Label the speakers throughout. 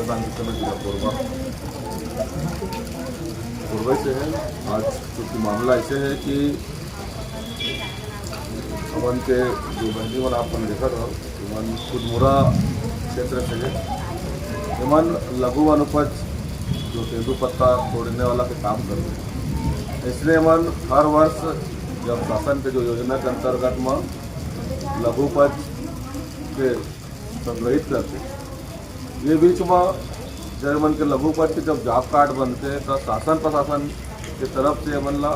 Speaker 1: समय जिला कोरबा से है। आज क्योंकि मामला ऐसे है कि अमन के जो बहनी मन आपन देखा था मन खुदमुरा क्षेत्र से है। एमन लघु अनुपज जो तेंदू पत्ता तोड़ने वाला के काम कर रहे हैं। इसलिए एमन हर वर्ष जब शासन के जो योजना के अंतर्गत में लघु उपज के संग्रहित करते हैं, ये बीच में जब मन के लघु उपज के जब जॉब कार्ड बनते हैं तो शासन प्रशासन की तरफ से मतलब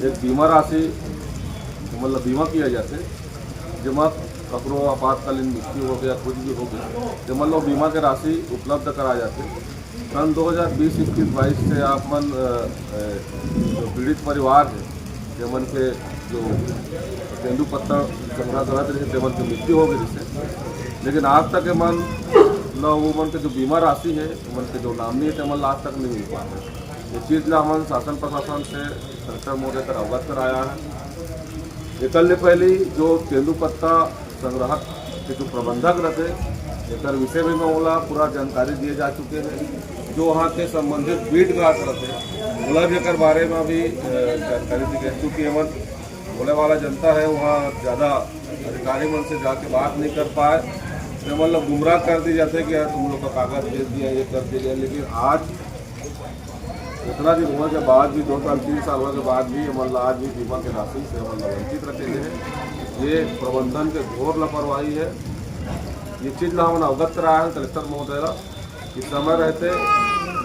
Speaker 1: एक बीमा राशि मतलब बीमा किया जाते जमा ककरो आपातकालीन मृत्यु हो गया कुछ भी हो गया तो मतलब बीमा के राशि उपलब्ध करा जाते। सन 2020-21-22 से आप मन जो पीड़ित परिवार है जेमन के जो तेंदू पत्ता संग्रह करते रहे तेमन की मृत्यु हो गई जिससे, लेकिन आज तक मन न वो मन के जो बीमा राशि है मन के जो नामनी है तेमन आज तक नहीं मिल पाते। ये चीज़ ला हमन शासन प्रशासन से कलेक्टर महोदय कर अवगत कराया है। एकल पहले जो तेंदू पत्ता संग्रह के जो प्रबंधक रहते एक विषय में ओला पूरा जानकारी दिए जा चुके हैं। जो वहाँ के संबंधित बीट गार्ड रहते ओला भी एक बारे में भी जानकारी दी गई, क्योंकि हमन बोले वाला जनता है वहाँ ज़्यादा अधिकारी मन से जाके बात नहीं कर पाए तो मतलब गुमराह कर दी जाते कि यार तुम लोग का कागज़ भेज दिया ये कर दिया। लेकिन आज इतना दिन होने के बाद भी 2 साल 3 साल होने के बाद भी मतलब आज भी बीमा के राशि से मतलब वंचित रखे हैं। ये प्रबंधन के घोर लापरवाही है। ये चीज़ ला हमने अवगत कराया है कलेक्टर महोदय कि समय रहते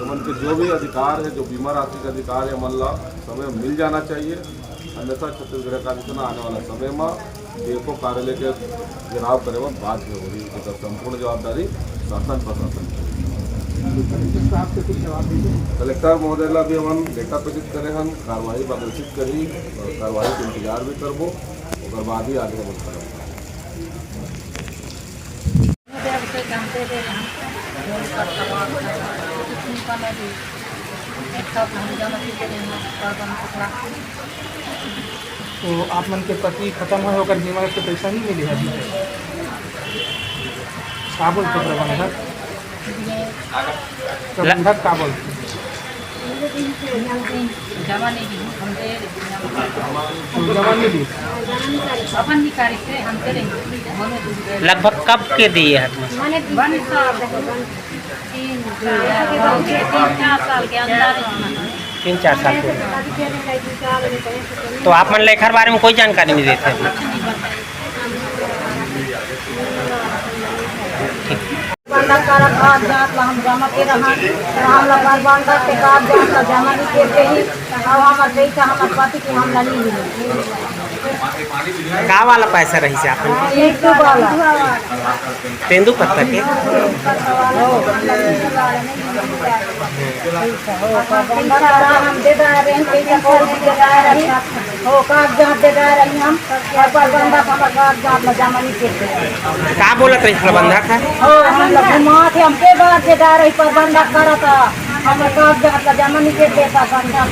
Speaker 1: मन के जो भी अधिकार है जो बीमा राशि का अधिकार है मन ला समय मिल जाना चाहिए, अन्यथा छत्तीसगढ़ का जितना आने वाला समय में देखो कार्यालय के घेराव करे में बाध्य हो रही है। संपूर्ण जवाबदारी शासन प्रशासन कलेक्टर महोदय ला भी हम डेटा प्रेषित करे हम कार्रवाई प्रदर्शित करी और कार्रवाई के इंतजार भी करबो और बाद ही आगे बढ़
Speaker 2: तो आप मन के पति खत्म हो होकर बीमा के पैसा नहीं मिले है का बोलते प्रबंधक का बोलते
Speaker 3: जमा नहीं दी अपन निकारी से हम करेंगे।
Speaker 4: लगभग कब के दिए हैं?
Speaker 3: 3-4 साल के अंदर
Speaker 4: 3-4 साल के। तो आप मन लेखर बारे में कोई जानकारी नहीं देते?
Speaker 3: हम जमा के रहा हम बंदा के कागजात जमा नहीं करते ही हमारे पैसा हमारे पति के हम नहीं मिले।
Speaker 4: का वाला पैसा रही से आप तेंदू पत्ता के का बोलत रही प्रबंधक है
Speaker 3: हमके बात से रही प्रबंधक करता हम कागजात जमा नहीं कर देता बंधक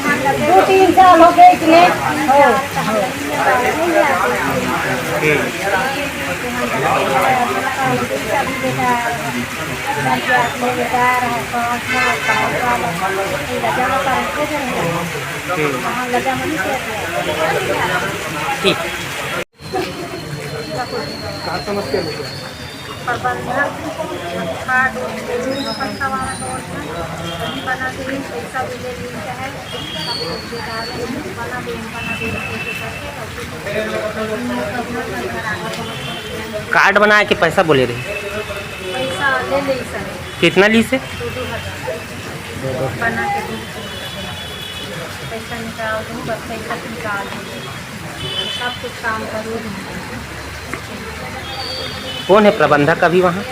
Speaker 3: 2-3 साल हो गए इसने
Speaker 4: ठीक
Speaker 2: समस्या
Speaker 3: प्रबंधक कार्ड पैसा वाला बना के पैसा भी ले लेते हैं
Speaker 4: कार्ड बना के पैसा बोले रही
Speaker 3: पैसा ले ले सर
Speaker 4: कितना ली से
Speaker 3: 2,000 बना के पैसा निकाल दूँ बस पैसा निकाल दूँ सब कुछ काम करूँ।
Speaker 4: कौन है प्रबंधक अभी वहाँ?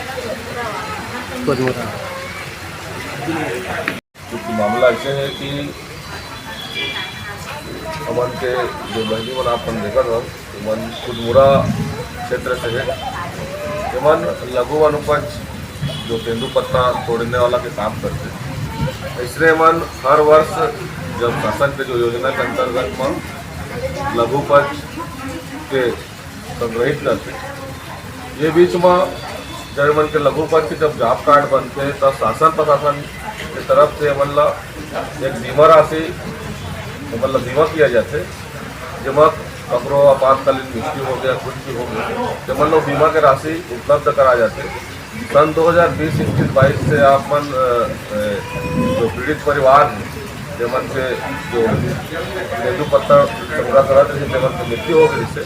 Speaker 1: मामला ऐसे है कि अमन के जो बहनी मन आपन देखा था मन खुदमुरा क्षेत्र से है। एमन लघु अनुपज जो तेंदू पत्ता तोड़ने वाला के काम करते। इसलिए एमन हर वर्ष जब शासन के जो योजना के अंतर्गत में लघु उपज के संग्रहित करते, ये बीच में जब मन के लघुपत के जब जॉब कार्ड बनते तब शासन प्रशासन की तरफ से मतलब एक बीमा राशि मतलब बीमा किया जाते जब कपड़ों आपातकालीन मृत्यु हो गया कुछ भी हो गया जब मतलब बीमा की राशि उपलब्ध करा जाते। सन 2020-21 से आप मन जो पीड़ित परिवार हैं जेमन के जो तेंदू पत्ता संग्रह करा थे जेमन की मृत्यु हो गई इससे,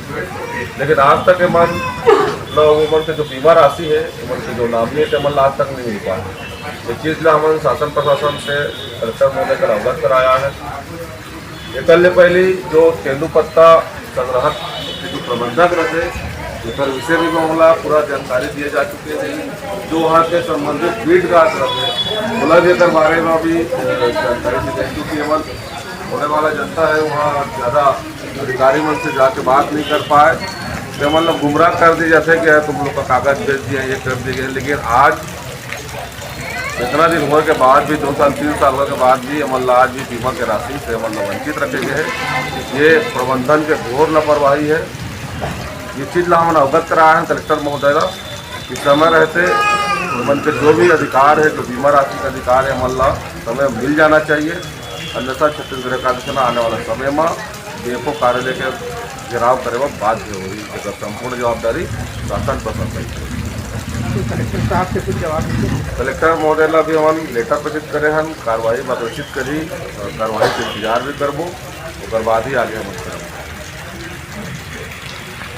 Speaker 1: लेकिन आज तक मन उमन के जो बीमा राशि है उमन की जो नामी है तेमन आज तक नहीं मिल पाया। इस चीज़ ला हमन शासन प्रशासन से कलेक्टर महोदय का अवगत कराया है। एक पहले जो तेंदू पत्ता संग्रह के जो प्रबंधक रहे एक विषय में मामला पूरा जानकारी दिए जा चुके हैं। जो वहाँ के संबंधित फील्ड गार्ड रहे बोला भी एक बारे में भी जानकारी दी गई क्योंकि अमल होने वाला जनता है वहाँ ज़्यादा अधिकारी मन से जाके बात नहीं कर पाए तो मतलब गुमराह कर दी जाते कि तुम लोग का कागज भेज दिया ये कर दिए। लेकिन आज इतना दिन होने के बाद भी 2 साल 3 साल होने के बाद भी अमल आज भी बीमा की राशि से मतलब वंचित रखे गए हैं। ये प्रबंधन के घोर लापरवाही है। ये चीज़ ला हमने अवगत कराया है कलेक्टर महोदय का कि समय रहते मन के जो भी अधिकार है जो बीमा राशि का अधिकार है अमल समय मिल जाना चाहिए, अन्यथा छत्तीसगढ़ का आने वाला समय में डीएफओ कार्यालय के घेराव करे में बाध्य होगी जगह संपूर्ण जवाबदारी शासन प्रशासन की।
Speaker 2: कलेक्टर साहब से कुछ जवाब दीजिए।
Speaker 1: कलेक्टर महोदय ला भी हम लेटर प्रेषित करे हैं, कार्रवाई में घोषित करी, कार्रवाई के इंतजार भी करबो, ओकर बाद ही आगे हम